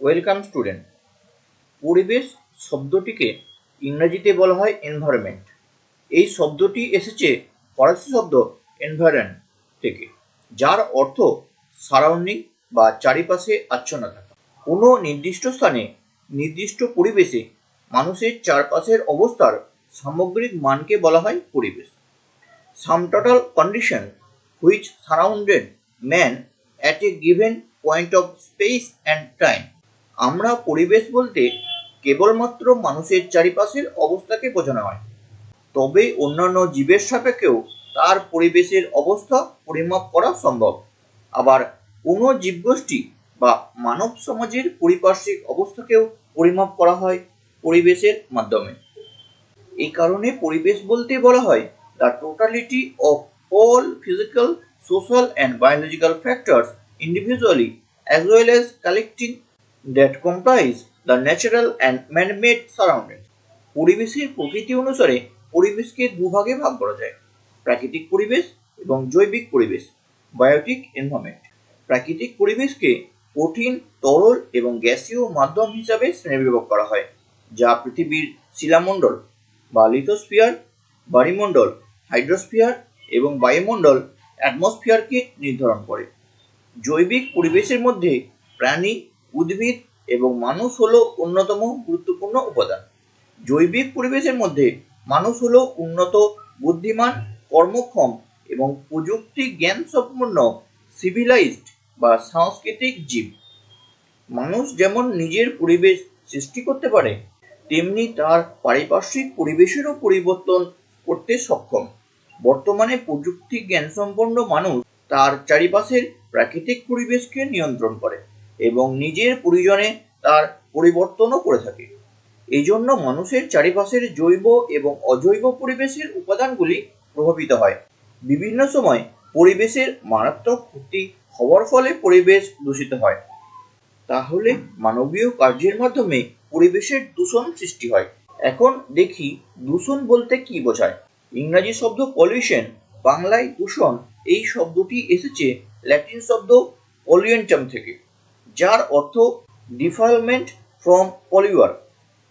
Welcome student. পরিবেশ শব্দটিকে ইংরেজিতে বলা হয় এনভায়রনমেন্ট। এই শব্দটি এসেছে ফরাসি শব্দ এনভায়রন থেকে, যার অর্থ সারাউন্ডিং বা চারিপাশে আচ্ছন্ন থাকা। কোনো নির্দিষ্ট স্থানে নির্দিষ্ট পরিবেশে মানুষের চারপাশের অবস্থার সামগ্রিক মানকে বলা হয় পরিবেশ। Some total condition which surrounded man at a given point of space and time. আমরা পরিবেশ বলতে কেবলমাত্র মানুষের চারিপাশের অবস্থাকে বোঝানো হয়, তবে অন্যান্য জীবের সাপেক্ষেও তার পরিবেশের অবস্থা পরিমাপ করা সম্ভব। আবার কোনো জীবগোষ্ঠী বা মানব সমাজের পারিপার্শ্বিক অবস্থাকেও পরিমাপ করা হয় পরিবেশের মাধ্যমে। এই কারণে পরিবেশ বলতে বলা হয় the totality of all physical, social and biological factors individually as well as collecting that comprise the natural and man-made surroundings. পরিবেশের প্রকৃতি অনুসারে পরিবেশকে দুভাগে ভাগ করা যায়: প্রাকৃতিক পরিবেশ এবং জৈবিক পরিবেশ, বায়োটিক এনভায়রনমেন্ট। প্রাকৃতিক পরিবেশকে কঠিন, তরল এবং গ্যাসীয় মাধ্যম হিসাবে শ্রেণীবিভাগ করা হয়, যা পৃথিবীর শিলামণ্ডল বা লিথোস্ফিয়ার, বায়ুমণ্ডল হাইড্রোস্ফিয়ার এবং বায়ুমণ্ডল অ্যাটমসফিয়ারকে নির্ধারণ করে। জৈবিক পরিবেশের মধ্যে প্রাণী, উদ্ভিদ এবং মানুষ হল অন্যতম গুরুত্বপূর্ণ উপাদান। জৈবিক পরিবেশের মধ্যে মানুষ হল উন্নত, বুদ্ধিমান, কর্মক্ষম এবং প্রযুক্তি জ্ঞান সম্পন্ন সিভিলাইজড বা সাংস্কৃতিক জীব। মানুষ যেমন নিজের পরিবেশ সৃষ্টি করতে পারে, তেমনি তার পারিপার্শ্বিক পরিবেশেরও পরিবর্তন করতে সক্ষম। বর্তমানে প্রযুক্তি জ্ঞান সম্পন্ন মানুষ তার চারিপাশের প্রাকৃতিক পরিবেশকে নিয়ন্ত্রণ করে এবং নিজের প্রয়োজনে তার পরিবর্তনও করে থাকে। এই জন্য মানুষের চারিপাশের জৈব এবং অজৈব পরিবেশের উপাদানগুলি প্রভাবিত হয়। বিভিন্ন সময় পরিবেশের মারাত্মক ক্ষতি হওয়ার ফলে পরিবেশ দূষিত হয়। তাহলে মানবীয় কার্যের মাধ্যমে পরিবেশের দূষণ সৃষ্টি হয়। এখন দেখি দূষণ বলতে কি বোঝায়। ইংরাজি শব্দ পলিউশন, বাংলায় দূষণ, এই শব্দটি এসেছে ল্যাটিন শব্দ পলিউয়েন্টাম থেকে, যার অর্থ ডিফাইলমেন্ট ফ্রম পলিউয়ার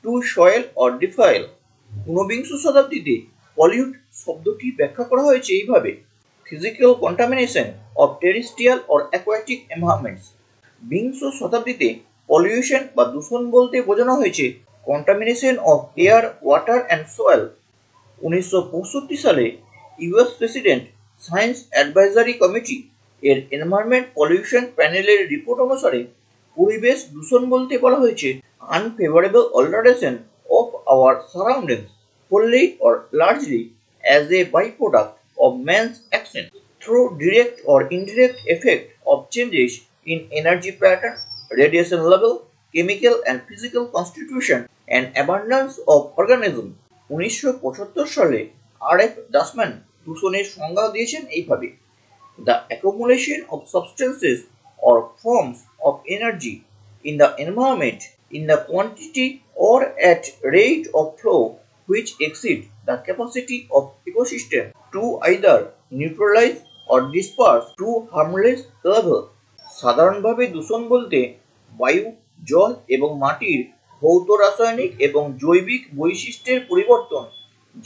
টু সয়েল অর ডিফাইল। ঊনবিংশ শতাব্দীতে পলিউট শব্দটি ব্যাখ্যা করা হয়েছে এইভাবে: physical contamination of terrestrial or aquatic environments. বিংশ শতাব্দীতে পলিউশন বা দূষণ বলতে বোঝানো হয়েছে contamination of air, water and soil. 1965 সালে US president science advisory committee এর এনভায়রনমেন্ট পলিউশন প্যানেলের রিপোর্ট অনুসারে পরিবেশ দূষণ বলতে বলা হয়েছে unfavorable alteration of our surroundings wholly or largely as a byproduct of man's action through direct or indirect effect of changes in energy pattern, radiation level, chemical and physical constitution and abundance of organisms. 1975 সালে আর.এফ. ডাসম্যান দূষণের সংজ্ঞা দিয়েছেন এইভাবে: the accumulation of substances or forms of energy in the environment in the quantity or at rate of flow which exceed the capacity of ecosystem to either neutralize or disperse to harmless level. সাধারণভাবে দূষণ বলতে বায়ু, জল এবং মাটির ভৌত রাসায়নিক এবং জৈবিক বৈশিষ্ট্যের পরিবর্তন,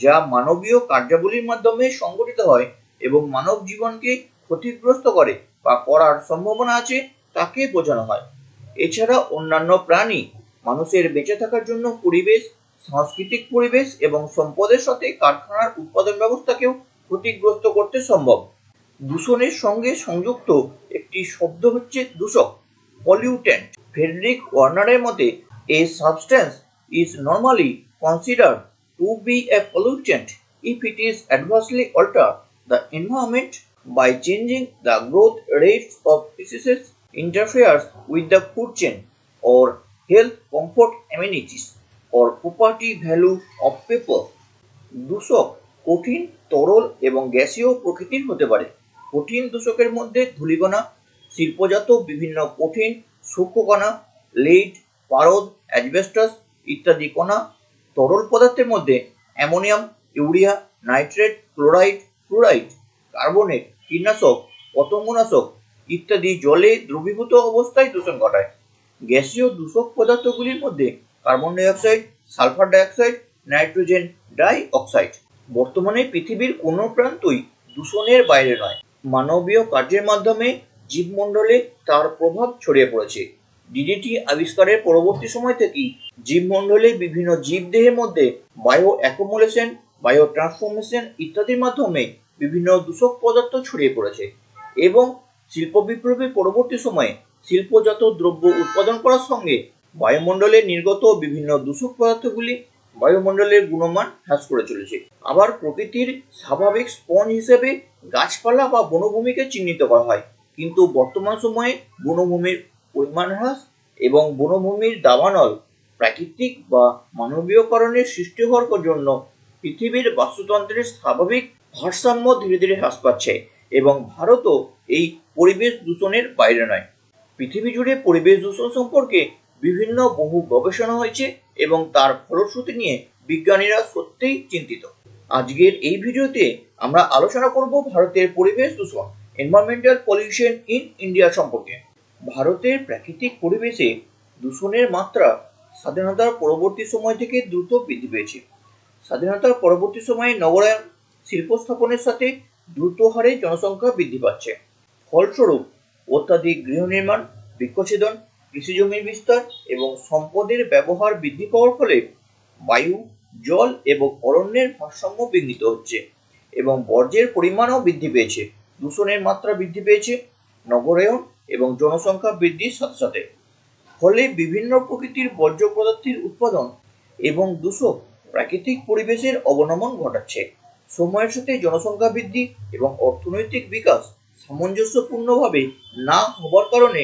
যা মানবীয় কার্যাবলীর মাধ্যমে সংঘটিত হয় এবং মানব জীবনকে ক্ষতিগ্রস্ত করে বা করার সম্ভাবনা আছে, তাকে বোঝানো হয়। এছাড়া অন্যান্য প্রাণী, মানুষের বেঁচে থাকার জন্য পরিবেশ, সাংস্কৃতিক পরিবেশ এবং সম্পদের সাথে কারখানার উৎপাদন ব্যবস্থাকেও ক্ষতিগ্রস্ত করতে সম্ভব। দূষণের সঙ্গে সংযুক্ত একটি শব্দ হচ্ছে দূষক, পলিউটেন্ট। ফ্রেডরিক ওয়ার্নারের মতে, a substance is normally considered to be a pollutant if it is adversely alter the environment by changing the growth rates of species, interferes with the food chain or health comfort amenities or property value of people. দূষক কঠিন, তরল এবং গ্যাসীয় প্রকৃতির হতে পারে। কঠিন দূষকের মধ্যে ধূলিকণা, শিল্পজাত বিভিন্ন কঠিন সূক্ষ্ম কণা, লিড, পারদ, অ্যাসবেস্টস ইত্যাদি কণা। তরল পদার্থের মধ্যে ammonium, urea, nitrate, chloride, fluoride, carbonate, কীটনাশক, পতঙ্গনাশক ইত্যাদি জলে দ্রবীভূত অবস্থায় দূষণ ঘটায়। গ্যাসীয় দূষক পদার্থগুলির মধ্যে carbon dioxide, sulphur dioxide, nitrogen dioxide. বর্তমানে পৃথিবীর কোনো প্রান্তই দূষণের বাইরে নয়। মানবীয় কার্যের মাধ্যমে জীবমণ্ডলে তার প্রভাব ছড়িয়ে পড়েছে। ডিডিটি আবিষ্কারের পরবর্তী সময় থেকেই জীবমণ্ডলে বিভিন্ন জীবদেহের মধ্যে বায়ো অ্যাকুমুলেশন, বায়ো ট্রান্সফরমেশন ইত্যাদির মাধ্যমে বিভিন্ন দূষক পদার্থ ছড়িয়ে পড়েছে এবং শিল্প বিপ্লবের পরবর্তী সময়ে শিল্পজাত দ্রব্য উৎপাদন করার সঙ্গে বায়ুমণ্ডলে নির্গত বিভিন্ন দূষক পদার্থগুলি বায়ুমণ্ডলের গুণমান হ্রাস করে চলেছে। আবার প্রকৃতির স্বাভাবিক স্পঞ্জ হিসেবে গাছপালা বা বনভূমিকে চিহ্নিত করা হয়, কিন্তু বর্তমান সময়ে বনভূমির পরিমাণ হ্রাস এবং বনভূমির দাবানল প্রাকৃতিক বা মানবীয় কারণে সৃষ্টি হওয়ার জন্য পৃথিবীর বাস্তুতন্ত্রের স্বাভাবিক ভারসাম্য ধীরে ধীরে হ্রাস পাচ্ছে এবং ভারতও এই পরিবেশ দূষণের বাইরে নয়। পৃথিবী জুড়ে পরিবেশ দূষণ সম্পর্কে বিভিন্ন বহু গবেষণা হয়েছে এবং তার ফলশ্রুতি নিয়ে বিজ্ঞানীরা সত্যিই চিন্তিত। আজকের এই ভিডিওতে আমরা আলোচনা করব ভারতের পরিবেশ দূষণ, এনভায়রনমেন্টাল পলিউশন ইন ইন্ডিয়া সম্পর্কে। ভারতের প্রাকৃতিক পরিবেশে দূষণের মাত্রা স্বাধীনতার পরবর্তী সময় থেকে দ্রুত বৃদ্ধি পেয়েছে। স্বাধীনতার পরবর্তী সময়ে নগরায়ন, শিল্প স্থাপনের সাথে দ্রুত হারে জনসংখ্যা বৃদ্ধি পাচ্ছে। ফলস্বরূপ অত্যাধিক গৃহ নির্মাণ, বৃক্ষছেদন, কৃষিজমির বিস্তার এবং সম্পদের ব্যবহার বৃদ্ধি পাওয়ার ফলে বায়ু, জল এবং অরণ্যের ভারসাম্য বিঘ্নিত হচ্ছে এবং বর্জ্যের পরিমাণও বৃদ্ধি পেয়েছে। দূষণের মাত্রা বৃদ্ধি পেয়েছে নগরায়ন এবং জনসংখ্যা বৃদ্ধির সাথে সাথে। ফলে বিভিন্ন প্রকৃতির বর্জ্য পদার্থের উৎপাদন এবং দূষক প্রাকৃতিক পরিবেশের অবনমন ঘটাচ্ছে। সময়ের সাথে জনসংখ্যা বৃদ্ধি এবং অর্থনৈতিক বিকাশ সামঞ্জস্যপূর্ণভাবে না হবার কারণে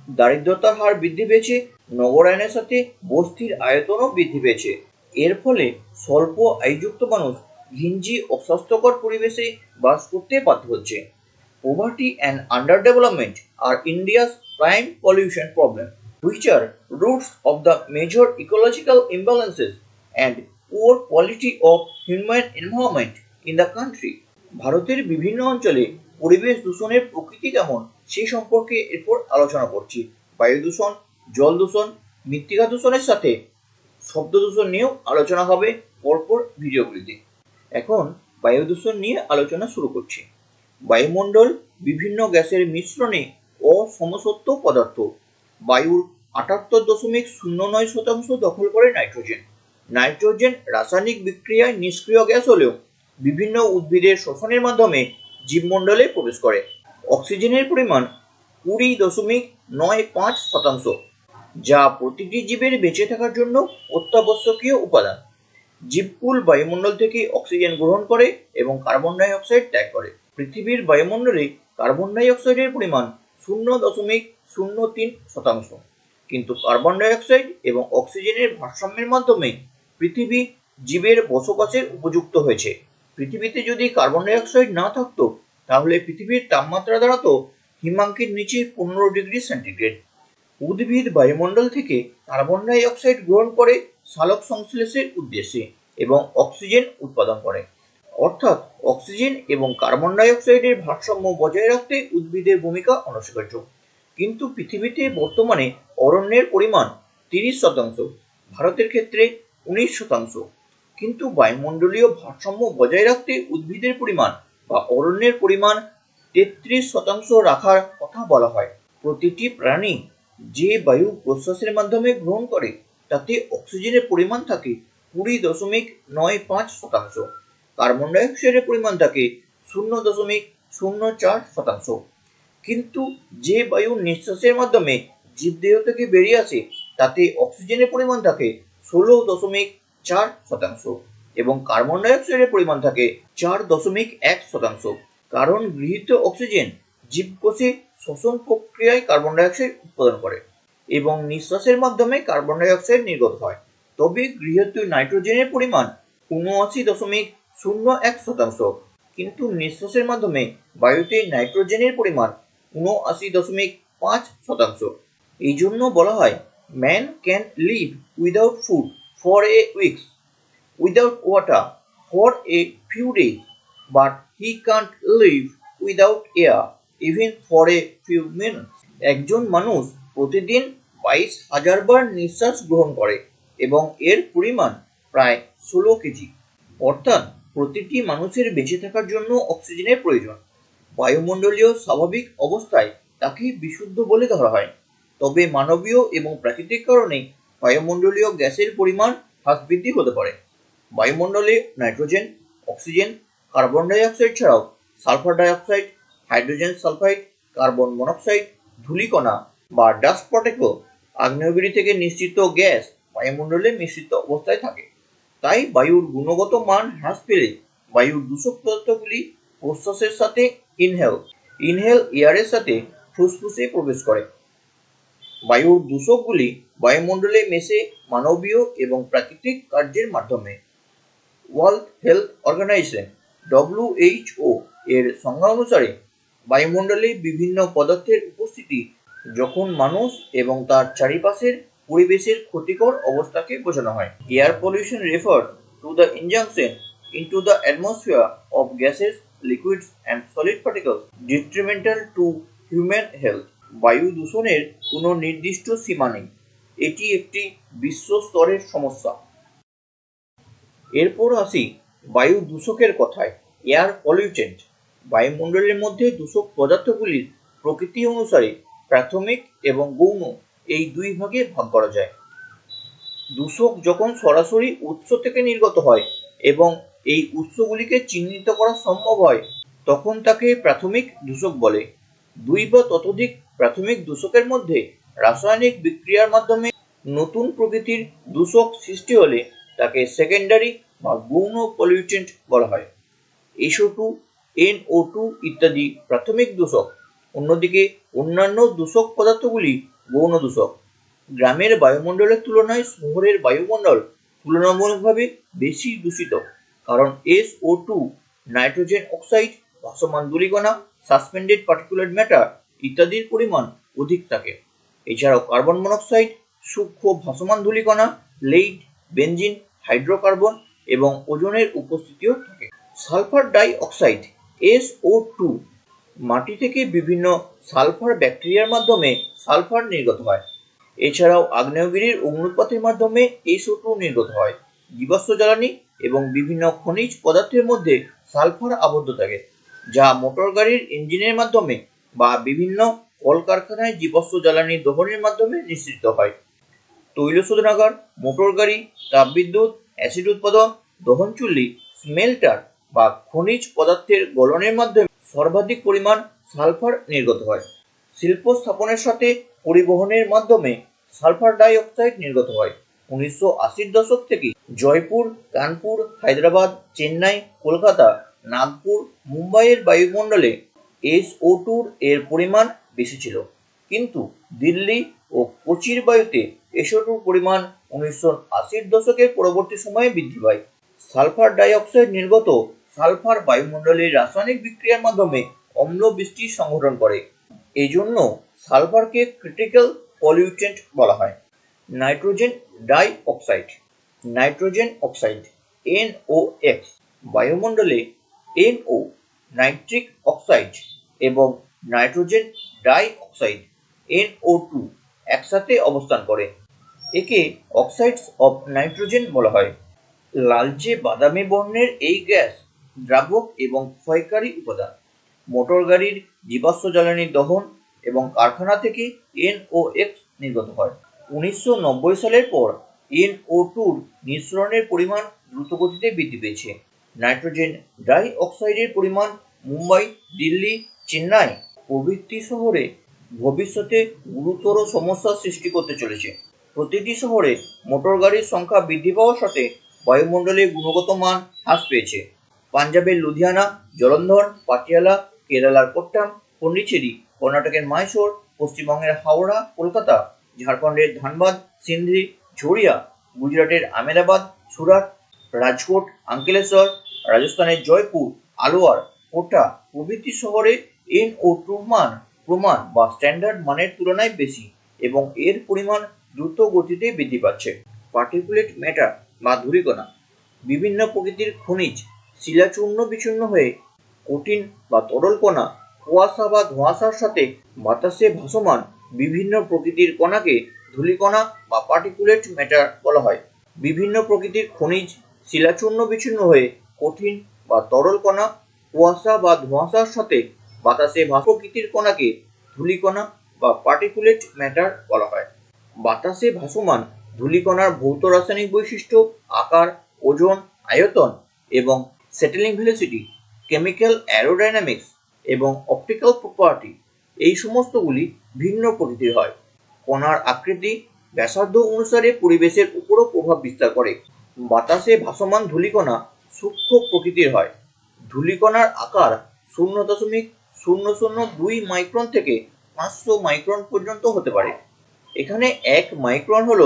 দারিদ্রতার হার বৃদ্ধি পেয়েছে, নগরায়নের সাথে বস্তির আয়তনও বৃদ্ধি পেয়েছে। এর ফলে স্বল্প আয়যুক্ত মানুষ ঘিঞ্জি অস্বাস্থ্যকর পরিবেশে বাস করতে বাধ্য হচ্ছে। Poverty and underdevelopment are India's prime pollution problem, which are roots of the major ecological imbalances and poor quality of human environment in the country. ভারতের বিভিন্ন অঞ্চলে পরিবেশ দূষণের প্রকৃতি কেমন সেই সম্পর্কে এরপর আলোচনা করছি। বায়ু দূষণ, জল দূষণ, মৃত্তিকা দূষণের সাথে শব্দ দূষণ নিয়েও আলোচনা হবে পরপর ভিডিওগুলিতে। এখন বায়ু দূষণ নিয়ে আলোচনা শুরু করছি। বায়ুমণ্ডল বিভিন্ন গ্যাসের মিশ্রণে অসমসত্ব পদার্থ। বায়ুর ৭৮.০৯% দখল করে নাইট্রোজেন। নাইট্রোজেন রাসায়নিক বিক্রিয়ায় নিষ্ক্রিয় গ্যাস হলেও বিভিন্ন উদ্ভিদের শ্বসনের মাধ্যমে জীবমণ্ডলে প্রবেশ করে। অক্সিজেনের পরিমাণ ২০.৯৫%, যা প্রতিটি জীবের বেঁচে থাকার জন্য অত্যাবশ্যকীয় উপাদান। জীবকুল বায়ুমণ্ডল থেকে অক্সিজেন গ্রহণ করে এবং কার্বন ডাই অক্সাইড ত্যাগ করে। পৃথিবীর বায়ুমণ্ডলে কার্বন ডাই অক্সাইডের পরিমাণ ০.০৩%, কিন্তু কার্বন ডাই অক্সাইড এবং অক্সিজেনের ভারসাম্যের মাধ্যমে পৃথিবী জীবের বসবাসের উপযুক্ত হয়েছে। পৃথিবীতে যদি কার্বন ডাই অক্সাইড না থাকতো তাহলে পৃথিবীর তাপমাত্রা দাঁড়াতো হিমাঙ্কের নিচে ১৫°C। উদ্ভিদ বায়ুমণ্ডল থেকে কার্বন ডাই অক্সাইড গ্রহণ করে সালোক সংশ্লেষের উদ্দেশ্যে এবং অক্সিজেন উৎপাদন করে। অর্থাৎ অক্সিজেন এবং কার্বন ডাই অক্সাইডের ভারসাম্য বজায় রাখতে উদ্ভিদের ভূমিকা অনস্বীকার্য। কিন্তু পৃথিবীতে বর্তমানে অরণ্যের পরিমাণ ৩০%, ভারতের ক্ষেত্রে ১৯%। কিন্তু বায়ুমণ্ডলীয় ভারসাম্য বজায় রাখতে উদ্ভিদের পরিমাণ বা অরণ্যের পরিমাণ ৩৩% রাখার কথা বলা হয়। প্রতিটি প্রাণী যে বায়ু প্রশ্বাসের মাধ্যমে গ্রহণ করে তাতে অক্সিজেনের পরিমাণ থাকে ২০.৯৫%, কার্বন ডাই অক্সাইডের পরিমাণ থাকে ০.০৪%। কিন্তু যে বায়ু নিঃশ্বাসের মাধ্যমে জীবদেহ থেকে বেরিয়ে আসে তাতে অক্সিজেনের পরিমাণ থাকে ১৬.৪% এবং কার্বন ডাই অক্সাইডের পরিমাণ থাকে ৪.১%। কারণ গৃহীত অক্সিজেন জীবকোষে শ্বসন প্রক্রিয়ায় কার্বন ডাই অক্সাইড উৎপাদন করে এবং নিঃশ্বাসের মাধ্যমে কার্বন ডাই অক্সাইড নির্গত হয়। তবে গৃহীত নাইট্রোজেনের পরিমাণ ৭৯.০১%, কিন্তু নিঃশ্বাসের মাধ্যমে বায়ুতে নাইট্রোজেনের পরিমাণ ৭৯.৫%। এই জন্য বলা হয় man can live without food for a weeks, without water for a few days, but he Kant live without air even for a few minutes. একজন মানুষ প্রতিদিন 22,000 বার নিঃশ্বাস গ্রহণ করে এবং এর পরিমাণ প্রায় 16 কেজি। অর্থাৎ প্রতিটি মানুষের বেঁচে থাকার জন্য অক্সিজেনের প্রয়োজন। বায়ুমণ্ডলীয় স্বাভাবিক অবস্থায় তাকে বিশুদ্ধ বলে ধরা হয়, তবে মানবীয় এবং প্রাকৃতিক কারণে বায়ুমণ্ডলীয় গ্যাসের পরিমাণ হ্রাস বৃদ্ধি হতে পারে। বায়ুমণ্ডলে nitrogen, oxygen, carbon dioxide ছাড়াও sulphur dioxide, hydrogen sulphide, carbon monoxide, ধূলিকণা বা ডাস্ট পার্টিকেল আগ্নেয়গিরি থেকে নিঃসৃত গ্যাস বায়ুমণ্ডলে মিশ্রিত অবস্থায় থাকে। তাই বায়ুর গুণগত মান হ্রাস পেলে বায়ুর দূষক পদার্থগুলি প্রশ্বাসের সাথে ইনহেল এয়ারের সাথে ফুসফুসে প্রবেশ করে। বায়ুর দূষকগুলি বায়ুমণ্ডলে মেশে মানবীয় এবং প্রাকৃতিক কার্যের মাধ্যমে। ওয়ার্ল্ড হেলথ অর্গানাইজেশন WHO এর সংজ্ঞা অনুসারে বায়ুমণ্ডলে বিভিন্ন পদার্থের উপস্থিতি যখন মানুষ এবং তার চারিপাশের পরিবেশের ক্ষতিকর অবস্থাকে বোঝানো হয়। Air pollution refer to the injunction into the atmosphere of gases, liquids and solid particles detrimental to human health. বায়ু দূষণের কোনো নির্দিষ্ট সীমা নেই, এটি একটি বিশ্ব স্তরের সমস্যা। এরপর আসি বায়ু দূষকের কথায়। এয়ার পলিউটেন্ট বায়ুমণ্ডলের মধ্যে দূষক পদার্থগুলির প্রকৃতি অনুসারে প্রাথমিক এবং গৌণ এই দুই ভাগে ভাগ করা যায়। দূষক যখন সরাসরি উৎস থেকে নির্গত হয় এবং এই উৎসগুলিকে চিহ্নিত করা সম্ভব হয় তখন তাকে প্রাথমিক দূষক বলে। দুই বা ততোধিক প্রাথমিক দূষকের মধ্যে রাসায়নিক বিক্রিয়ার মাধ্যমে নতুন প্রকৃতির দূষক সৃষ্টি হলে তাকে সেকেন্ডারি বা গৌণ পলিউটেন্ট বলা হয়। SO2, NO2 ইত্যাদি প্রাথমিক দূষক। অন্যদিকে অন্যান্য দূষক পদার্থগুলি গৌণ দূষক। গ্রামের বায়ুমণ্ডলের তুলনায় শহরের বায়ুমণ্ডল তুলনামূলকভাবে বেশি দূষিত, কারণ SO2, নাইট্রোজেন অক্সাইড, ভাসমান ধূলিকণা, সাসপেন্ডেড পার্টিকুলেট ম্যাটার ইত্যাদির পরিমাণ অধিক থাকে। এছাড়াও কার্বন মনোক্সাইড, সূক্ষ্ম ভাসমান ধূলিকণা, লেড, বেনজিন, হাইড্রোকার্বন এবং ওজোনের উপস্থিতিও থাকে। সালফার ডাই অক্সাইড SO2 মাটি থেকে বিভিন্ন সালফার ব্যাকটেরিয়ার মাধ্যমে সালফার নির্গত হয়। এছাড়াও আগ্নেয়গিরির অগ্নুৎপাতের মাধ্যমে SO2 নির্গত হয়। জীবাশ্ম জ্বালানি এবং বিভিন্ন খনিজ পদার্থের মধ্যে সালফার আবদ্ধ থাকে, যা মোটর গাড়ির ইঞ্জিনের মাধ্যমে বা বিভিন্ন কলকারখানায় জীবাশ্ম জ্বালানি দহনের মাধ্যমে নিঃসৃত হয়। তৈল শোধনাগার, মোটর গাড়ি, তাপবিদ্যুৎ, অ্যাসিড উৎপাদন, দহন চুল্লি, স্মেল্টার বা খনিজ পদার্থের গলনের মাধ্যমে সর্বাধিক পরিমাণ সালফার নির্গত হয়। শিল্প স্থাপনের সাথে পরিবহনের মাধ্যমে সালফার ডাই অক্সাইড নির্গত হয়। 1980-র দশক থেকে জয়পুর, কানপুর, হায়দ্রাবাদ, চেন্নাই, কলকাতা, নাগপুর, মুম্বাইয়ের বায়ুমণ্ডলে SO2 এর পরিমাণ বেশি ছিল, কিন্তু দিল্লি ও কোচির বায়ুতে SO2 পরিমাণ 1980-র দশকের পরবর্তী সময়ে বৃদ্ধি পায়। সালফার ডাই অক্সাইড নির্গত সালফার বায়ুমণ্ডলের রাসায়নিক বিক্রিয়ার মাধ্যমে অম্ল বৃষ্টি সংঘটন করে। এজন্য সালফারকে ক্রিটিক্যাল পলিউটেন্ট বলা হয়। নাইট্রোজেন ডাই অক্সাইড NOx বায়ুমণ্ডলে NO নাইট্রিক অক্সাইড এবং নাইট্রোজেন ডাই অক্সাইড NO2 একসাথে অবস্থান করে। একে অক্সাইডস অফ নাইট্রোজেন বলা হয়। লালচে বাদামি বর্ণের এই গ্যাস দ্রাবক এবং ক্ষয়কারী উপাদান। মোটর গাড়ির জীবাশ্ম জ্বালানি দহন এবং কারখানা থেকে NOx নির্গত হয়। 1990 সালের পর NO2-র নিঃসরণের পরিমাণ দ্রুতগতিতে বৃদ্ধি পেয়েছে। নাইট্রোজেন ডাই অক্সাইডের পরিমাণ মুম্বাই, দিল্লি, চেন্নাই প্রভৃতি শহরে ভবিষ্যতে গুরুতর সমস্যার সৃষ্টি করতে চলেছে। প্রতিটি শহরে মোটর গাড়ির সংখ্যা বৃদ্ধি পাওয়ার সাথে বায়ুমণ্ডলের গুণগত মান হ্রাস পেয়েছে। পাঞ্জাবের লুধিয়ানা, জলন্ধর, পাটিয়ালা, কেরালার কোট্টাম, পন্ডিচেরি, কর্ণাটকের মাইসোর, পশ্চিমবঙ্গের হাওড়া, কলকাতা, ঝাড়খণ্ডের ধানবাদ, সিন্ধি, ঝরিয়া, গুজরাটের আমেদাবাদ, সুরাট, রাজকোট, আঙ্কেলেশ্বর, রাজস্থানের জয়পুর, আলোয়ার, কোটা প্রভৃতি শহরে NO2 মান প্রমাণ বা স্ট্যান্ডার্ড মানের তুলনায় বেশি এবং এর পরিমাণ দ্রুত গতিতে বৃদ্ধি পাচ্ছে। পার্টিকুলেট ম্যাটার বা ধূলিকণা বিভিন্ন প্রকৃতির খনিজ শিলা চূর্ণ বিচূর্ণ হয়ে কঠিন বা তরল কণা, কুয়াশা বা ধোঁয়াশার সাথে বাতাসে ভাসমান বিভিন্ন প্রকৃতির কণাকে ধূলিকণা বা পার্টিকুলেট ম্যাটার বলা হয়। বিভিন্ন প্রকৃতির খনিজ শিলাচূর্ণ বিচ্ছিন্ন হয়ে কঠিন বা তরল কণা, কুয়াশা বা ধোঁয়াশার সাথে বাতাসে প্রকৃতির কণাকে ধূলিকণা বা পার্টিকুলেট ম্যাটার বলা হয়। বাতাসে ভাসমান ধূলিকণার ভৌত রাসায়নিক বৈশিষ্ট্য, আকার, ওজন, আয়তন এবং সেটেলিং ভেলোসিটি, কেমিক্যাল অ্যারোডাইনামিক্স এবং অপটিক্যাল প্রপার্টি এই সমস্তগুলি ভিন্ন প্রকৃতির হয়। কণার আকৃতি, ব্যাসার্ধ অনুসারে পরিবেশের উপরও প্রভাব বিস্তার করে। বাতাসে ভাসমান ধূলিকণা সূক্ষ্ম প্রকৃতির হয়। ধূলিকণার আকার 0.002 মাইক্রন থেকে 500 মাইক্রন পর্যন্ত হতে পারে। এখানে 1 মাইক্রন হল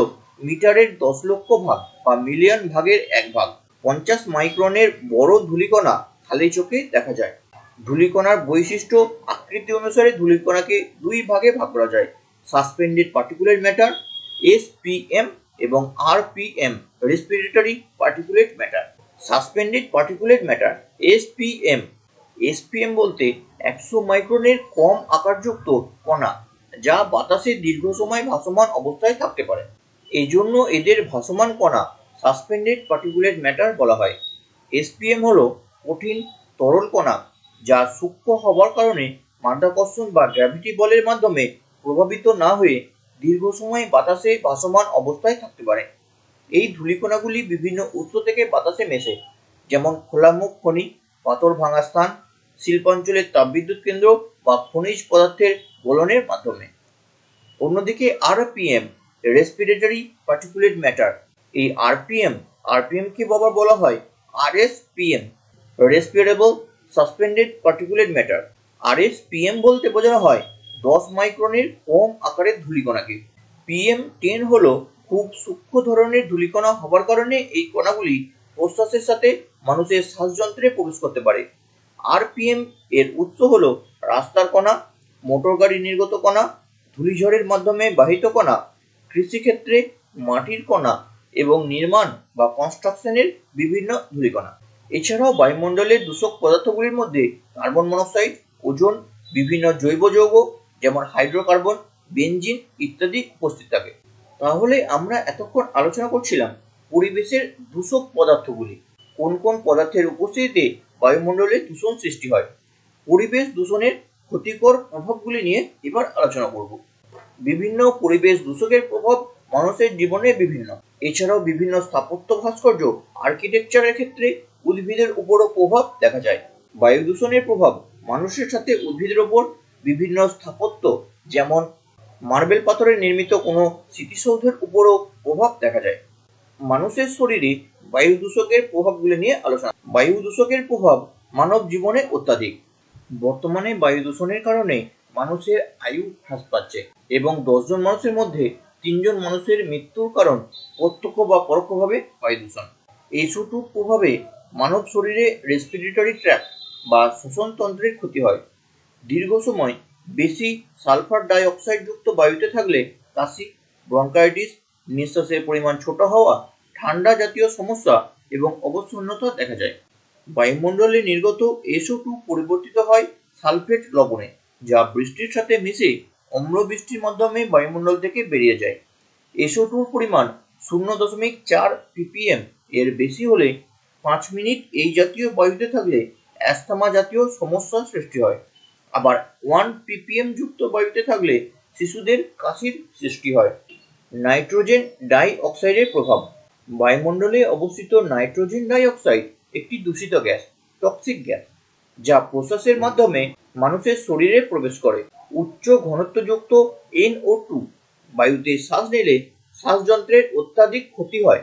মিটারের 10 লক্ষ ভাগ বা মিলিয়ন ভাগের 1 ভাগ। 50 মাইক্রনের বড় ধূলিকণা খালি চোখে দেখা যায়। ধূলিকণার বৈশিষ্ট্য আকৃতি অনুসারে ধূলিকণাকে 2 ভাগে ভাগ করা যায়: সাসপেন্ডেড পার্টিকুলেট ম্যাটার এসপিএম এবং RPM, respiratory particulate matter. Suspended particulate matter SPM. SPM বলতে 100 মাইক্রনের কম আকারযুক্ত কণা যা বাতাসে দীর্ঘ সময় ভাসমান অবস্থায় থাকতে পারে। এই জন্য এদের ভাসমান কণা সাসপেন্ডেড পার্টিকুলেট ম্যাটার বলা হয়। এসপিএম হলো কঠিন তরল কণা যা সূক্ষ্ম হওয়ার কারণে মাধ্যাকর্ষণ বা গ্র্যাভিটি বলের মাধ্যমে প্রভাবিত না হয়ে দীর্ঘ সময় বাতাসে ভাসমান অবস্থায় থাকতে পারে। এই ধূলিকণাগুলি বিভিন্ন উৎস থেকে বাতাসে মেশে, যেমন খোলামুখ খনি, পাথর ভাঙা স্থান, শিল্পাঞ্চলের তাপবিদ্যুৎ কেন্দ্র বা খনিজ পদার্থের গলনের মাধ্যমে। অন্যদিকে আরপিএম, রেসপিরেটরি পার্টিকুলেট ম্যাটার। এই আরপিএম কে আবার বলা হয় আরএসপিএম, রেসপিরেবল সাসপেন্ডেড পার্টিকুলেট ম্যাটার। আরএসপিএম বলতে বোঝানো হয় 10 মাইক্রনের কম আকারের ধূলিকণাকে। PM10 হলো খুব সূক্ষ্ম ধরনের ধূলিকণা হবার কারণে এই কণাগুলি প্রশ্বাসের সাথে মানুষের শ্বাসযন্ত্রে প্রবেশ করতে পারে। আরপিএম এর উৎস হলো রাস্তার কণা, মোটর গাড়ি নির্গত কণা, ধূলিঝড়ের মাধ্যমে বাহিত কণা, কৃষিক্ষেত্রে মাটির কণা এবং নির্মাণ বা কনস্ট্রাকশনের বিভিন্ন ধূলিকণা। এছাড়াও বায়ুমণ্ডলের দূষক পদার্থগুলির মধ্যে কার্বন মনোক্সাইড, ওজোন, বিভিন্ন জৈব যৌগ যেমন হাইড্রোকার্বন, বেনজিন ইত্যাদি উপস্থিত থাকে। তাহলে আমরা এতক্ষণ আলোচনা করছিলাম পরিবেশের দূষক পদার্থগুলি, কোন কোন পদার্থের উপস্থিতিতে বায়ুমণ্ডলে দূষণ সৃষ্টি হয়। পরিবেশ দূষণের ক্ষতিকর প্রভাবগুলি নিয়ে এবার আলোচনা করব। বিভিন্ন পরিবেশ দূষকের প্রভাব মানুষের জীবনে বিভিন্ন। এছাড়াও বিভিন্ন স্থাপত্য ভাস্কর্য, আর্কিটেকচারের ক্ষেত্রে উদ্ভিদের উপরও প্রভাব দেখা যায়। বায়ু দূষণের প্রভাব মানুষের সাথে উদ্ভিদের উপর বিভিন্ন স্থাপত্য, যেমন মার্বেল পাথরের নির্মিত কোনো স্মৃতিসৌধের উপরও প্রভাব দেখা যায়। মানুষের শরীরে বায়ু দূষকের প্রভাবগুলি নিয়ে আলোচনা। বায়ু দূষকের প্রভাব মানব জীবনে অত্যাধিক। বর্তমানে বায়ু দূষণের কারণে মানুষের আয়ু হ্রাস পাচ্ছে এবং 10 জন মানুষের মধ্যে 3 জন মানুষের মৃত্যুর কারণ প্রত্যক্ষ বা পরোক্ষভাবে বায়ু দূষণ। SO2 প্রভাবে মানব শরীরে রেসপিরেটরি ট্র্যাক্ট বা শ্বসনতন্ত্রের ক্ষতি হয়। দীর্ঘ সময় বেশি সালফার ডাই অক্সাইড যুক্ত বায়ুতে থাকলে কাশি, ব্রঙ্কাইটিস, নিঃশ্বাসের পরিমাণ ছোট হওয়া, ঠান্ডা জাতীয় সমস্যা এবং অবসন্নতা দেখা যায়। বায়ুমণ্ডলে নির্গত SO2 পরিবর্তিত হয় সালফেট লবণে, যা বৃষ্টির সাথে মিশে অম্ল বৃষ্টির মাধ্যমে বায়ুমণ্ডল থেকে বেরিয়ে যায়। SO2 পরিমাণ 0.4 ppm এর বেশি হলে 5 মিনিট এই জাতীয় বায়ুতে থাকলে অ্যাस्थমা জাতীয় সমস্যার সৃষ্টি হয়। আবার 1 ppm যুক্ত বায়ুতে থাকলে শিশুদের কাশির সৃষ্টি হয়। নাইট্রোজেন ডাই অক্সাইডের প্রভাব। বায়ুমণ্ডলে অবস্থিত নাইট্রোজেন ডাই অক্সাইড একটি দূষিত গ্যাস, টক্সিক গ্যাস, যা প্রশ্বাসের মাধ্যমে মানুষের শরীরে প্রবেশ করে। উচ্চ ঘনত্বযুক্ত NO2 বায়ুতে শ্বাস নিলে শ্বাসযন্ত্রের অত্যাধিক ক্ষতি হয়।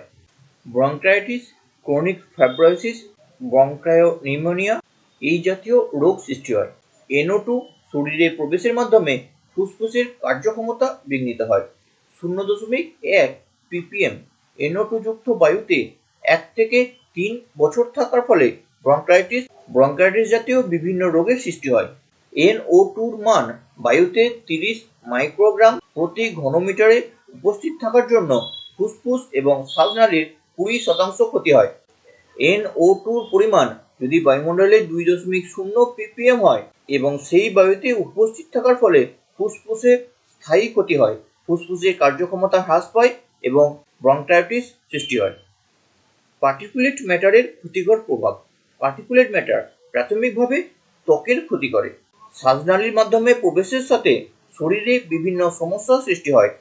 ব্রঙ্কাইটিস, ক্রনিক ফাইব্রোসিস, ব্রঙ্কায়োনিউমোনিয়া এই জাতীয় রোগ সৃষ্টি হয়। NO2 শরীরে প্রবেশের মাধ্যমে ফুসফুসের কার্যক্ষমতা বিঘ্নিত হয়। 0.1 ppm NO2 যুক্ত বায়ুতে 1 থেকে 3 বছর থাকার ফলে ব্রঙ্কাইটিস জাতীয় বিভিন্ন রোগের সৃষ্টি হয়। NO2 মান বায়ুতে 30 মাইক্রোগ্রাম প্রতি ঘনমিটারে উপস্থিত থাকার জন্য ফুসফুস এবং শ্বাসনালীর 20% ক্ষতি হয়। NO2 পরিমাণ যদি বায়ুমণ্ডলে 2.0 ppm হয় এবং সেই বায়ুতে উপস্থিত থাকার ফলে ফুসফুসের স্থায়ী ক্ষতি হয়, ফুসফুসের কার্যক্ষমতা হ্রাস পায় এবং ব্রঙ্কাইটিস সৃষ্টি হয়। পার্টিকুলেট ম্যাটারের ক্ষতিকর প্রভাব। পার্টিকুলেট ম্যাটার প্রাথমিকভাবে ত্বকের ক্ষতি করে। শ্বাসনালীর মাধ্যমে প্রবেশের সাথে শরীরে বিভিন্ন সমস্যার সৃষ্টি হয়।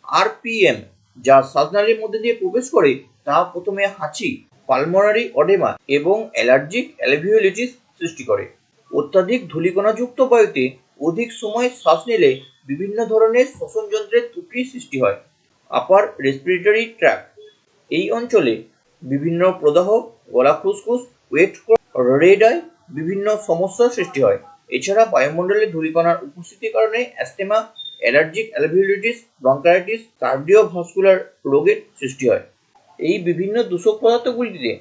আরপিএম যা শ্বাসনালীর মধ্যে দিয়ে প্রবেশ করে তা প্রথমে হাঁচি, পালমোনারি অডেমা এবং অ্যালার্জিক অ্যালভিওলিটিস সৃষ্টি করে। অত্যাধিক ধূলিকণাযুক্ত বায়ুতে অধিক সময় শ্বাস নিলে বিভিন্ন ধরনের শ্বসনযন্ত্রের ত্রুটির সৃষ্টি হয়। আপার রেসপিরেটরি ট্র্যাক্ট, এই অঞ্চলে বিভিন্ন প্রদাহ, গলা খুসখুস, ওয়েট রেড আই বিভিন্ন সমস্যার সৃষ্টি হয়। এছাড়া বায়ুমণ্ডলে ধূলিকণার উপস্থিতির কারণে অ্যাস্থমা, অ্যালার্জিক অ্যালভিওলিটিস, ব্রঙ্কাইটিস, কার্ডিওভাস্কুলার রোগের সৃষ্টি হয়। এই বিভিন্ন দূষক পদার্থগুলিতে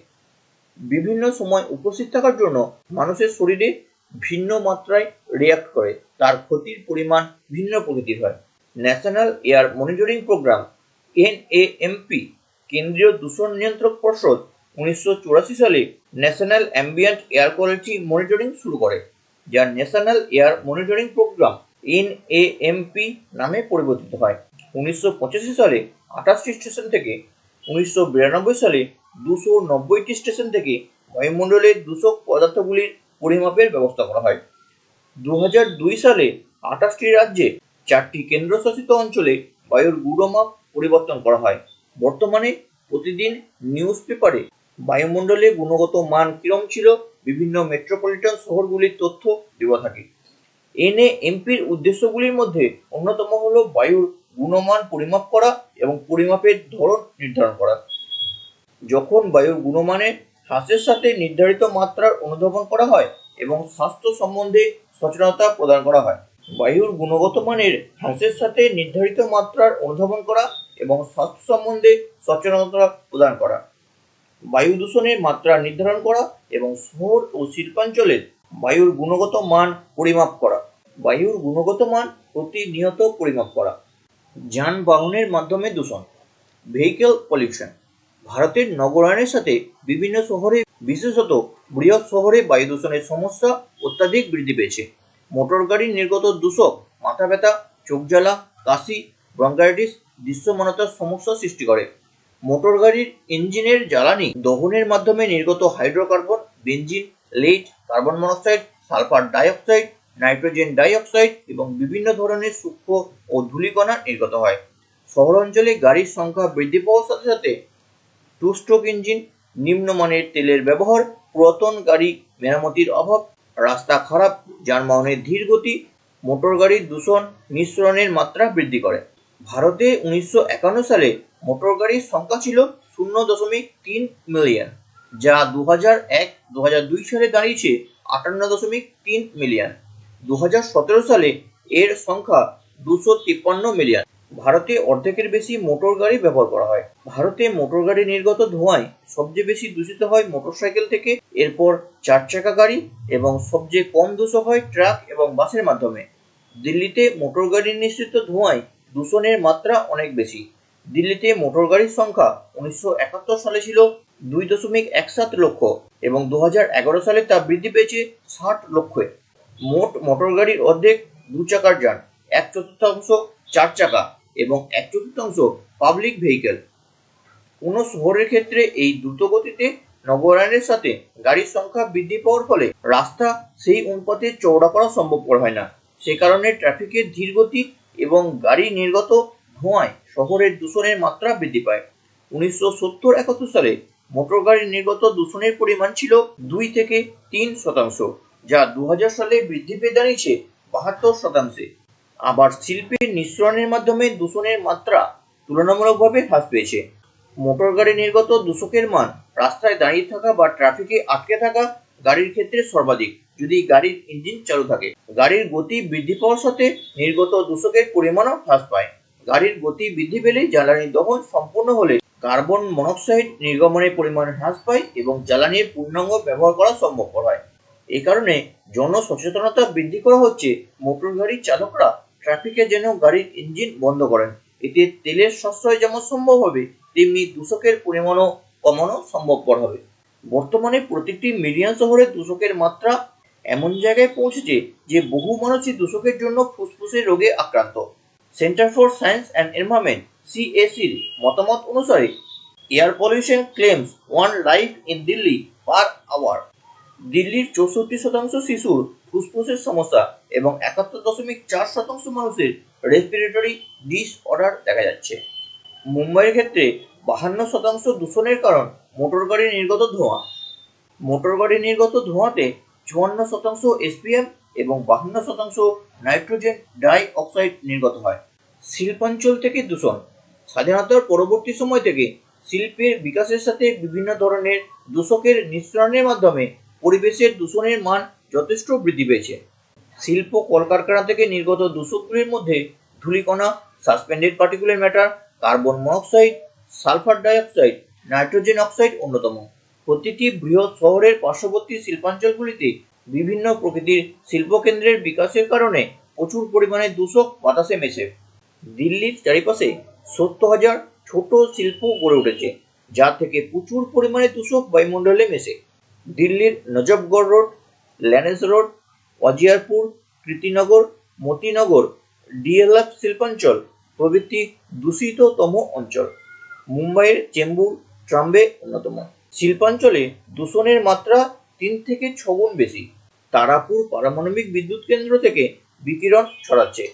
বিভিন্ন সময় উপস্থিত থাকার জন্য মানুষের শরীরে ভিন্ন মাত্রায় রিয়াক্ট করে, তার ক্ষতির পরিমাণ ভিন্ন প্রকৃতির হয়। National air monitoring programme NAMP কেন্দ্রীয় দূষণ নিয়ন্ত্রক পর্ষদ 1984 সালে national ambient air quality monitoring শুরু করে, যা national air monitoring programme NAMP নামে পরিবর্তিত হয়। 1985 সালে 28টি স্টেশন থেকে 1992 সালে 290টি স্টেশন থেকে বায়ুমণ্ডলের দূষক পদার্থগুলির পরিমাপের ব্যবস্থা করা হয়। 2002 সালে 28টি রাজ্যে 4টি কেন্দ্রশাসিত অঞ্চলে বায়ুর গুণমাপ পরিবর্তন করা হয়। বর্তমানে প্রতিদিন নিউজ পেপারে বায়ুমণ্ডলে গুণগত মান কিরম ছিল বিভিন্ন মেট্রোপলিটন শহরগুলির তথ্য দেওয়া থাকে। NAMPর উদ্দেশ্যগুলির মধ্যে অন্যতম হল বায়ুর গুণমান পরিমাপ করা এবং পরিমাপের ধরন নির্ধারণ করা। যখন বায়ুর গুণমানের হ্রাসের সাথে নির্ধারিত মাত্রার অনুধাবন করা হয় এবং স্বাস্থ্য সম্বন্ধে সচেতনতা প্রদান করা হয়। বায়ুর গুণগত মানের হ্রাসের সাথে নির্ধারিত মাত্রার অনুধাবন করা এবং স্বাস্থ্য সম্বন্ধে সচেতনতা প্রদান করা। বায়ু দূষণের মাত্রা নির্ধারণ করা এবং শহর ও শিল্পাঞ্চলের বায়ুর গুণগত মান পরিমাপ করা। বায়ুর গুণগত মান প্রতিনিয়ত পরিমাপ করা। যানবাহনের মাধ্যমে দূষণ, ভেহিকেল পলিউশন। ভারতের নগরায়নের সাথে বিভিন্ন শহরে, বিশেষত বৃহৎ শহরে বায়ু দূষণের সমস্যা অত্যাধিক বৃদ্ধি পেয়েছে। মোটর গাড়ির নির্গত দূষক মাথা ব্যথা, চোখ জ্বালা, কাশি, ব্রঙ্কাইটিস, দৃশ্যমানতার সমস্যা সৃষ্টি করে। মোটর গাড়ির ইঞ্জিনের জ্বালানি দহনের মাধ্যমে নির্গত hydrocarbon, benzene, lead, carbon monoxide, sulphur dioxide, nitrogen dioxide এবং বিভিন্ন ধরনের সূক্ষ্ম ও ধূলিকণা নির্গত হয়। শহরাঞ্চলে গাড়ির সংখ্যা বৃদ্ধি পাওয়ার সাথে সাথে টু স্ট্রোক ইঞ্জিন, নিম্নমানের তেলের ব্যবহার, পুরাতন গাড়ি মেরামতির অভাব, রাস্তা খারাপ, যানবাহনের ধীর গতি মোটর গাড়ির দূষণ নিঃসরণের মাত্রা বৃদ্ধি করে। ভারতে 1951 সালে মোটর গাড়ির সংখ্যা ছিল 0.3 মিলিয়ন, যা 2001-2002 সালে দাঁড়িয়েছে 58.3 মিলিয়ন। 2017 সালে এর সংখ্যা 253 মিলিয়ন। ভারতে অর্ধেকের বেশি মোটর গাড়ি ব্যবহার করা হয়। ভারতে মোটর গাড়ি নির্গত ধোঁয়ায় সবচেয়ে বেশি দূষিত হয় মোটরসাইকেল থেকে, এরপর 4 চাকা গাড়ি এবং সবচেয়ে কম দূষণ হয় ট্রাক এবং বাসের মাধ্যমে। দিল্লিতে মোটর গাড়ির নিঃসৃত ধোঁয়ায় দূষণের মাত্রা অনেক বেশি। দিল্লিতে মোটর গাড়ির সংখ্যা 1971 সালে ছিল 2.17 লক্ষ এবং 2011 সালে তা বৃদ্ধি পেয়েছে 60 লক্ষে। মোট মোটর গাড়ির অর্ধেক 2 চাকার যান, 1/4 4 চাকা এবং 1/4 পাবলিক ভেহিকেল। কোনো শহরের ক্ষেত্রে এই দ্রুত গতিতে নগরায়নের সাথে গাড়ির সংখ্যা বৃদ্ধি পাওয়ার ফলে রাস্তা সেই অনুপাতে চওড়া করা সম্ভবপর হয় না। সে কারণে ট্রাফিকের ধীর গতি এবং গাড়ি নির্গত ধোঁয়ায় শহরের দূষণের মাত্রা বৃদ্ধি পায়। 1970-71 সালে মোটর গাড়ির নির্গত দূষণের পরিমাণ ছিল 2 থেকে 3%, যা 2000 সালে বৃদ্ধি পেয়ে দাঁড়িয়েছে 72%। আবার শিল্পের নিঃসরণের মাধ্যমে দূষণের মাত্রা তুলনামূলকভাবে হ্রাস পেয়েছে। মোটর গাড়ি নির্গত দূষকের মান রাস্তায় দাঁড়িয়ে থাকা বা ট্রাফিকে আটকে থাকা গাড়ির ক্ষেত্রে সর্বাধিক যদি গাড়ির ইঞ্জিন চালু থাকে। গাড়ির গতি বৃদ্ধি পাওয়ার সাথে নির্গত দূষকের পরিমাণও হ্রাস পায়। গাড়ির গতি বৃদ্ধি পেলে জ্বালানি দহন সম্পূর্ণ হলে কার্বন মনোক্সাইড নির্গমনের পরিমাণ হ্রাস পায় এবং জ্বালানির পূর্ণাঙ্গ ব্যবহার করা সম্ভবপর হয়। এই কারণে জনসচেতনতা বৃদ্ধি করা হচ্ছে মোটর গাড়ির চালকরা ট্রাফিকে যেন গাড়ির ইঞ্জিন বন্ধ করেন। এতে তেলের সাশ্রয় যেমন সম্ভব হবে, তেমনি দূষকের পরিমাণও কমানো সম্ভবপর হবে। বর্তমানে প্রতিটি মিলিয়ন শহরে দূষকের মাত্রা এমন জায়গায় পৌঁছেছে যে বহু মানুষই দূষকের জন্য ফুসফুসের রোগে আক্রান্ত। Centre for science and environment CSEর মতামত অনুসারে air pollution claims 1 life in Delhi per hour. দিল্লির 64% শিশুর ফুসফুসের সমস্যা এবং 71.4% মানুষের রেসপিরেটরি ডিসঅর্ডার দেখা যাচ্ছে। মুম্বাইয়ের ক্ষেত্রে 52% দূষণের কারণ মোটর গাড়ির নির্গত ধোঁয়া। মোটর গাড়ির নির্গত ধোঁয়াতে 54% SPM এবং 52% নাইট্রোজেন ডাই অক্সাইড নির্গত হয়। শিল্পাঞ্চল থেকে দূষণ। স্বাধীনতার পরবর্তী সময় থেকে শিল্পের বিকাশের সাথে বিভিন্ন ধরনের দূষকের নিঃসরণের মাধ্যমে পরিবেশের দূষণের মান যথেষ্ট বৃদ্ধি পেয়েছে। শিল্প কলকারখানা থেকে নির্গত দূষকগুলির মধ্যে ধূলিকণা, suspended particular matter, carbon monoxide, sulphur dioxide, nitrogen oxide অন্যতম। প্রতিটি বৃহৎ শহরের পার্শ্ববর্তী শিল্পাঞ্চলগুলিতে বিভিন্ন প্রকৃতির শিল্পকেন্দ্রের বিকাশের কারণে প্রচুর পরিমাণে দূষক বাতাসে মেশে। দিল্লির চারিপাশে 70,000 ছোট শিল্প গড়ে উঠেছে, যা থেকে প্রচুর পরিমাণে দূষক বায়ুমণ্ডলে মেশে। দিল্লির Najafgarh road, ল্যানেস road, অজিয়ারপুর, কৃতিনগর, Motinagar, DLF শিল্পাঞ্চল প্রভৃতি দূষিততম অঞ্চল। মুম্বাইয়ের চেম্বুর, ট্রাম্বে অন্যতম। শিল্পাঞ্চলে দূষণের মাত্রা 3 থেকে 6 গুণ বেশি। তারাপুর পারমাণবিক বিদ্যুৎ কেন্দ্র থেকে বিকিরণ ছড়াচ্ছে।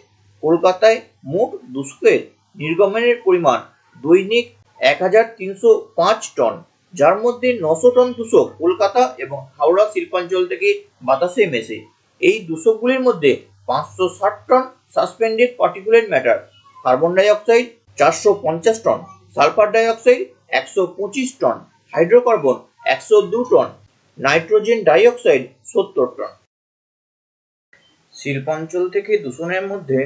কলকাতায় মোট দূষকের নির্গমনের পরিমাণ দৈনিক 1305 টন, যার মধ্যে 900 টন দূষক কলকাতা এবং হাওড়া শিল্পাঞ্চল থেকে বাতাসে মেশে। এই দূষকগুলির মধ্যে 560 ton suspended particulate matter, carbon dioxide 450 ton, sulphur dioxide 125 ton, hydrocarbon 102 ton, nitrogen dioxide 70 ton. শিল্পাঞ্চল থেকে দূষণের মধ্যে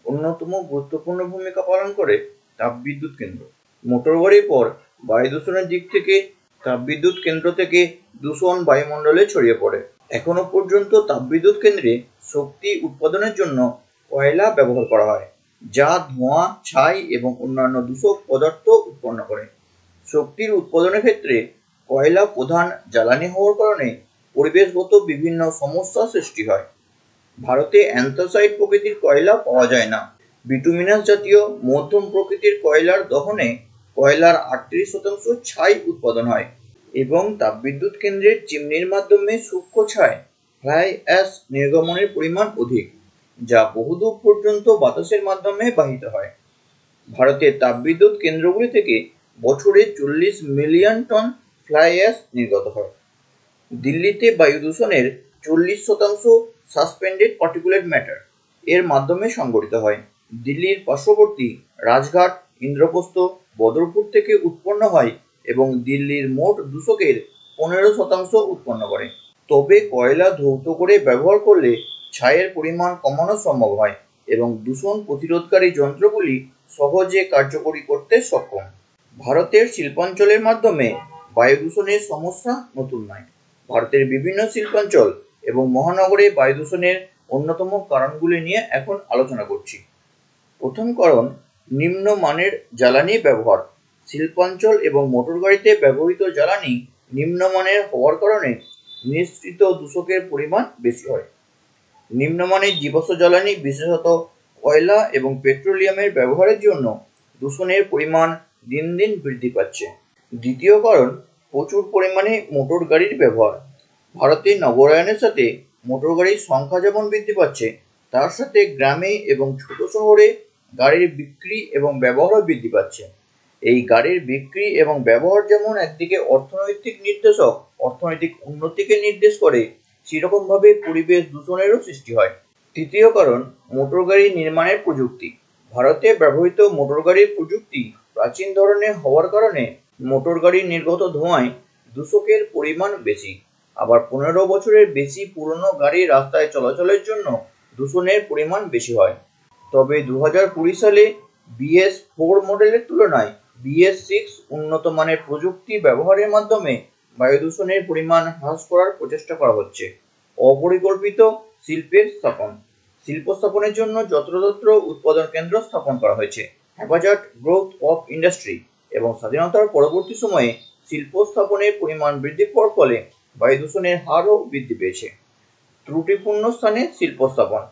অন্যতম গুরুত্বপূর্ণ ভূমিকা পালন করে তাপবিদ্যুৎ কেন্দ্র। মোটর গাড়ির পর বায়ু দূষণের দিক থেকে তাপবিদ্যুৎ কেন্দ্র থেকে দূষণ বায়ুমণ্ডলে ছড়িয়ে পড়ে। এখনো পর্যন্ত তাপবিদ্যুৎ কেন্দ্রে শক্তি উৎপাদনের জন্য কয়লা ব্যবহার করা হয়, যা ধোঁয়া, ছাই এবং অন্যান্য দূষক পদার্থ উৎপন্ন করে। শক্তির উৎপাদনের ক্ষেত্রে কয়লা প্রধান জ্বালানি হওয়ার কারণে পরিবেশগত বিভিন্ন সমস্যা সৃষ্টি হয়। ভারতে অ্যান্থ্রাসাইট প্রকৃতির কয়লা পাওয়া যায় না। বিটুমিনাস জাতীয় মধ্যম প্রকৃতির কয়লার দহনে কয়লার 38% ছাই উৎপাদন হয় এবং তাপবিদ্যুৎ কেন্দ্রের চিমনির মাধ্যমে সূক্ষ্ম ছাই ফ্লাই অ্যাশ নির্গমনের পরিমাণ অধিক, যা বহুদূর পর্যন্ত বাতাসের মাধ্যমে বাহিত হয়। ভারতের তাপবিদ্যুৎ কেন্দ্রগুলি থেকে বছরে 40 মিলিয়ন টন ফ্লাই অ্যাশ নির্গত হয়। দিল্লিতে বায়ু দূষণের 40% সাসপেন্ডেড পার্টিকুলেট ম্যাটার এর মাধ্যমে সংঘটিত হয়। দিল্লির পার্শ্ববর্তী রাজঘাট, ইন্দ্রপ্রস্থ, বদরপুর থেকে উৎপন্ন হয় এবং দিল্লির মোট দূষকের 15% উৎপন্ন করে। তবে কয়লা ধৌত করে ব্যবহার করলে ছাইয়ের পরিমাণ কমানো সম্ভব হয় এবং দূষণ প্রতিরোধকারী যন্ত্রগুলি সহজে কার্যকরী করতে সক্ষম। ভারতের শিল্পাঞ্চলের মাধ্যমে বায়ু দূষণের সমস্যা নতুন নয়। ভারতের বিভিন্ন শিল্পাঞ্চল এবং মহানগরে বায়ু দূষণের অন্যতম কারণগুলি নিয়ে এখন আলোচনা করছি। প্রথম কারণ, নিম্নমানের জ্বালানি ব্যবহার। শিল্পাঞ্চল এবং মোটর গাড়িতে ব্যবহৃত জ্বালানি নিম্নমানের হওয়ার কারণে নিঃসৃত দূষকের পরিমাণ বেশি হয়। নিম্নমানের জীবাশ্ম জ্বালানি, বিশেষত কয়লা এবং পেট্রোলিয়ামের ব্যবহারের জন্য দূষণের পরিমাণ দিন দিন বৃদ্ধি পাচ্ছে। দ্বিতীয় কারণ, প্রচুর পরিমাণে মোটর গাড়ির ব্যবহার। ভারতে নগরায়নের সাথে মোটর গাড়ির সংখ্যা যেমন বৃদ্ধি পাচ্ছে, তার সাথে গ্রামে এবং ছোট শহরে গাড়ির বিক্রি এবং ব্যবহারও বৃদ্ধি পাচ্ছে। এই গাড়ির বিক্রি এবং ব্যবহার যেমন একদিকে অর্থনৈতিক নির্দেশক, অর্থনৈতিক উন্নতিকে নির্দেশ করে, সেরকমভাবে পরিবেশ দূষণেরও সৃষ্টি হয়। তৃতীয় কারণ, মোটর গাড়ি নির্মাণের প্রযুক্তি। ভারতে ব্যবহৃত মোটর গাড়ির প্রযুক্তি প্রাচীন ধরনের হওয়ার কারণে মোটর গাড়ির নির্গত ধোঁয়ায় দূষকের পরিমাণ বেশি। আবার 15 বছরের বেশি পুরনো গাড়ি রাস্তায় চলাচলের জন্য দূষণের পরিমাণ বেশি হয়। তবে 2020 সালে BS4 মডেলের তুলনায় BS6 উন্নত মানের প্রযুক্তি ব্যবহারের মাধ্যমে বায়ু দূষণের পরিমাণ হ্রাস করার প্রচেষ্টা করা হচ্ছে। অপরিকল্পিত শিল্পের স্থাপন। শিল্প স্থাপনের জন্য যত্রতত্র উৎপাদন কেন্দ্র স্থাপন করা হয়েছে। হ্যাজার্ড গ্রোথ অফ ইন্ডাস্ট্রি এবং স্বাধীনতার পরবর্তী সময়ে শিল্প স্থাপনের পরিমাণ বৃদ্ধি পাওয়ার ফলে বায়ু দূষণের হারও বৃদ্ধি পেয়েছে। ত্রুটিপূর্ণ স্থানে শিল্প স্থাপন।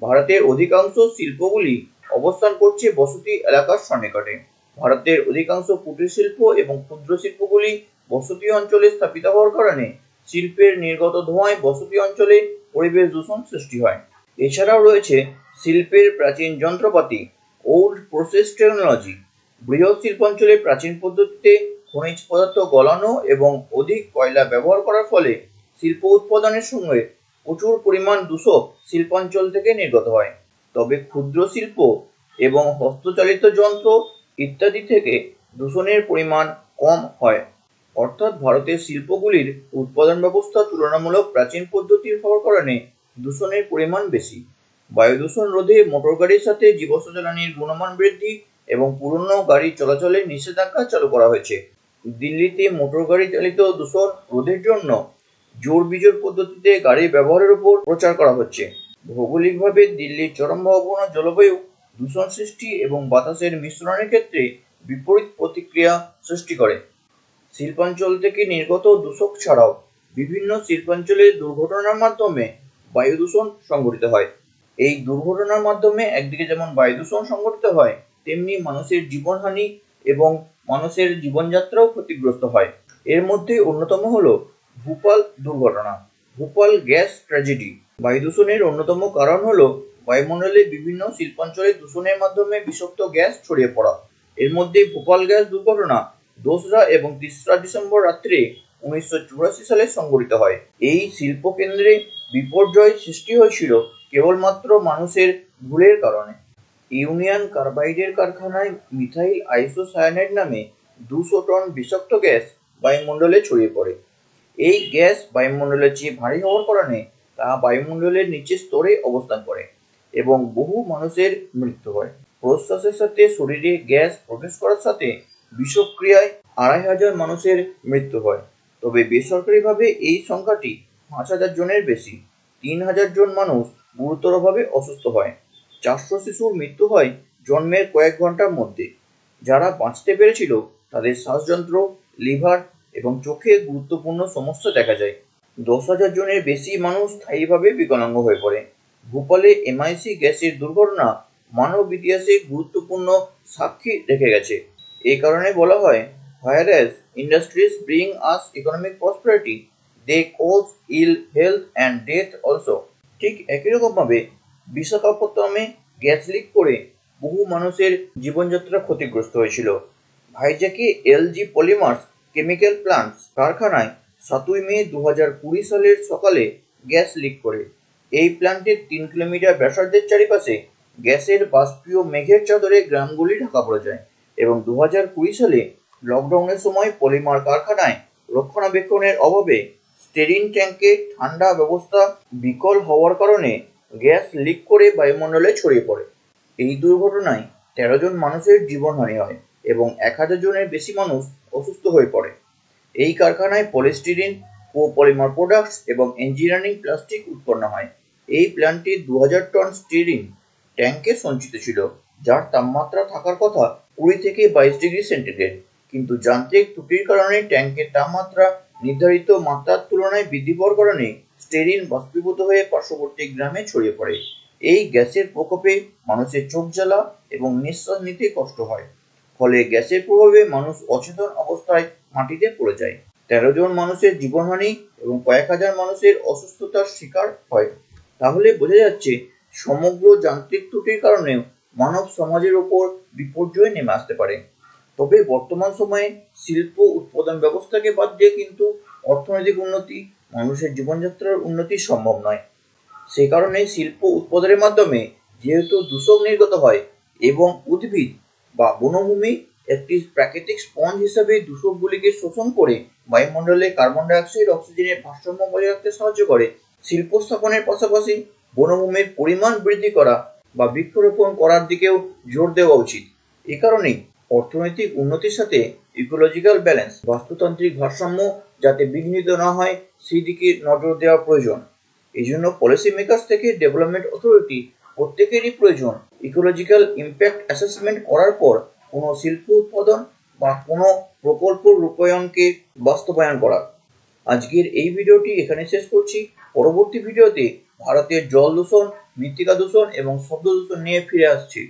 ভারতের অধিকাংশ শিল্পগুলি অবস্থান করছে বসতি এলাকার সন্নিকটে। ভারতের অধিকাংশ কুটির শিল্প এবং ক্ষুদ্র শিল্পগুলি বসতি অঞ্চলে স্থাপিত হওয়ার কারণে শিল্পের নির্গত ধোঁয়ায় বসতি অঞ্চলে পরিবেশ দূষণ সৃষ্টি হয়। এছাড়াও রয়েছে শিল্পের প্রাচীন যন্ত্রপাতি, ওল্ড প্রসেস টেকনোলজি। বৃহৎ শিল্পাঞ্চলে প্রাচীন পদ্ধতিতে খনিজ পদার্থ গলানো এবং অধিক কয়লা ব্যবহার করার ফলে শিল্প উৎপাদনের সঙ্গে প্রচুর পরিমাণ দূষক শিল্পাঞ্চল থেকে নির্গত হয়। তবে ক্ষুদ্র শিল্প এবং হস্তচালিত যন্ত্র ইত্যাদি থেকে দূষণের পরিমাণ কম হয়। অর্থাৎ ভারতের শিল্পগুলির উৎপাদন ব্যবস্থা তুলনামূলক প্রাচীন পদ্ধতির হওয়ার কারণে দূষণের পরিমাণ বেশি। বায়ু দূষণ রোধে মোটর গাড়ির সাথে জীবাশ্ম জ্বালানির গুণমান বৃদ্ধি এবং পুরনো গাড়ি চলাচলে নিষেধাজ্ঞা চালু করা হয়েছে। দিল্লিতে মোটর গাড়ি চালিত দূষণ রোধের জন্য জোর বিজোড় পদ্ধতিতে গাড়ি ব্যবহারের উপর প্রচার করা হচ্ছে। ভৌগোলিকভাবে দিল্লির চরমভাবাপন্ন জলবায়ু দূষণ সৃষ্টি এবং বাতাসের মিশ্রণের ক্ষেত্রে বিপরীত প্রতিক্রিয়া সৃষ্টি করে। শিল্পাঞ্চল থেকে নির্গত দূষক ছাড়াও বিভিন্ন শিল্পাঞ্চলে দুর্ঘটনার মাধ্যমে বায়ু দূষণ সংঘটিত হয়। এই দুর্ঘটনার মাধ্যমে একদিকে যেমন বায়ু দূষণ সংঘটিত হয়, তেমনি মানুষের জীবনহানি এবং মানুষের জীবনযাত্রাও ক্ষতিগ্রস্ত হয়। এর মধ্যে অন্যতম হলো ভোপাল দুর্ঘটনা, ভোপাল গ্যাস ট্র্যাজেডি। বায়ু দূষণের অন্যতম কারণ হলো বায়ুমণ্ডলে বিভিন্ন শিল্পাঞ্চলে দূষণের মাধ্যমে বিষাক্ত গ্যাস ছড়িয়ে পড়া। এর মধ্যে ভোপাল গ্যাস দুর্ঘটনা 2রা এবং 3রা ডিসেম্বর রাত্রে 1984 সালে সংঘটিত হয়। এই শিল্পকেন্দ্রে বিপর্যয় সৃষ্টি হয়েছিল কেবলমাত্র মানুষের ভুলের কারণে। ইউনিয়ন কার্বাইডের কারখানায় মিথাইল আইসোসায়ানাইড নামে 200 টন বিষাক্ত গ্যাস বায়ুমণ্ডলে ছড়িয়ে পড়ে। এই গ্যাস বায়ুমণ্ডলের চেয়ে ভারী হওয়ার কারণে তা বায়ুমণ্ডলের নিচের স্তরে অবস্থান করে এবং বহু মানুষের মৃত্যু হয়। প্রশ্বাসের সাথে শরীরে গ্যাস প্রবেশ করার সাথে বিষক্রিয়ায় 2500 মানুষের মৃত্যু হয়। তবে বেসরকারিভাবে এই সংখ্যাটি 5000 জনের বেশি। 3000 জন মানুষ গুরুতরভাবে অসুস্থ হয়। 400 শিশুর মৃত্যু হয় জন্মের কয়েক ঘন্টার মধ্যে। যারা বাঁচতে পেরেছিল তাদের শ্বাসযন্ত্র, লিভার এবং চোখে গুরুত্বপূর্ণ সমস্যা দেখা যায়। 10,000 জনের বেশি মানুষ স্থায়ীভাবে বিকলাঙ্গ হয়ে পড়ে। ভোপালে MIC গ্যাসের দুর্ঘটনা মানব ইতিহাসে গুরুত্বপূর্ণ সাক্ষী রেখে গেছে। এই কারণে বলা হয়, whereas industries bring us economic prosperity, they cause ill health and death also. ঠিক একই রকমভাবে বিশাখাপত্তনমে গ্যাস লিক করে বহু মানুষের জীবনযাত্রা ক্ষতিগ্রস্ত হয়েছিল। ভাইজ্যাকে LG পলিমার্স কেমিক্যাল প্লান্টস কারখানায় 7 মে 2020 সালের সকালে গ্যাস লিক করে। এই প্ল্যান্টের 3 কিলোমিটার ব্যাসার্ধের চারিপাশে গ্যাসের বাষ্পীয় মেঘের চাদরে গ্রামগুলি ঢাকা পড়ে যায় এবং 2020 সালে লকডাউনের সময় পলিমার কারখানায় রক্ষণাবেক্ষণের অভাবে স্টেরিন ট্যাঙ্কে ঠান্ডা ব্যবস্থা বিকল হওয়ার কারণে গ্যাস লিক করে বায়ুমণ্ডলে ছড়িয়ে পড়ে। এই দুর্ঘটনায় 13 জন মানুষের জীবনহানি হয় এবং 1000 জনের বেশি মানুষ অসুস্থ হয়ে পড়ে। এই কারখানায় পলিস্টিরিন, কোপলিমার প্রোডাক্টস এবং ইঞ্জিনিয়ারিং প্লাস্টিক উৎপন্ন হয়। এই প্ল্যান্টে 2000 টন স্টিরিন ট্যাঙ্কে সঞ্চিত ছিল, যার তাপমাত্রা থাকার কথা 20 থেকে 22 ডিগ্রি সেন্টিগ্রেড। কিন্তু যান্ত্রিক ত্রুটির কারণে ট্যাঙ্কের তাপমাত্রা নির্ধারিত মাত্রার তুলনায় বৃদ্ধি পাওয়ার কারণে স্টেরিন বাষ্পীভূত হয়ে পার্শ্ববর্তী গ্রামে ছড়িয়ে পড়ে। এই গ্যাসের প্রকোপে মানুষের চোখ জ্বালা এবং নিঃশ্বাস নিতে কষ্ট হয়, ফলে গ্যাসের প্রভাবে মানুষ অচেতন অবস্থায় মাটিতে পড়ে যায়। 13 জন মানুষের জীবনহানি এবং কয়েক হাজার মানুষের অসুস্থতার শিকার হয়। তাহলে বোঝা যাচ্ছে, সমগ্র যান্ত্রিক ত্রুটির কারণেও মানব সমাজের ওপর বিপর্যয় নেমে আসতে পারে। তবে বর্তমান সময়ে শিল্প উৎপাদন ব্যবস্থাকে বাদ দিয়ে কিন্তু অর্থনৈতিক উন্নতি, মানুষের জীবনযাত্রার উন্নতি সম্ভব নয়। সে কারণে শিল্প উৎপাদনের মাধ্যমে যেহেতু দূষক নির্গত হয় এবং উদ্ভিদ বা বনভূমি একটি প্রাকৃতিক স্পঞ্জ হিসাবে দূষকগুলিকে শোষণ করে বায়ুমণ্ডলে কার্বন ডাইঅক্সাইড অক্সিজেনের ভারসাম্য বজায় রাখতে সাহায্য করে, শিল্প স্থাপনের পাশাপাশি বনভূমির পরিমাণ বৃদ্ধি করা বা বৃক্ষরোপণ করার দিকেও জোর দেওয়া উচিত। এ কারণেই অর্থনৈতিক উন্নতির সাথে ইকোলজিক্যাল ব্যালেন্স, বাস্তুতান্ত্রিক ভারসাম্য যাতে বিঘ্নিত না হয় সেই দিকে নজর দেওয়া প্রয়োজন। এই জন্য পলিসি মেকার্স থেকে ডেভেলপমেন্ট অথরিটি প্রত্যেকেরই প্রয়োজন ইকোলজিক্যাল ইম্প্যাক্ট অ্যাসেসমেন্ট করার পর কোনো শিল্প উৎপাদন বা কোনো প্রকল্প রূপায়ণকে বাস্তবায়ন করা। আজকের এই ভিডিওটি এখানে শেষ করছি। পরবর্তী ভিডিওতে ভারতের জল দূষণ, মৃত্তিকা দূষণ এবং শব্দ দূষণ নিয়ে ফিরে আসছি।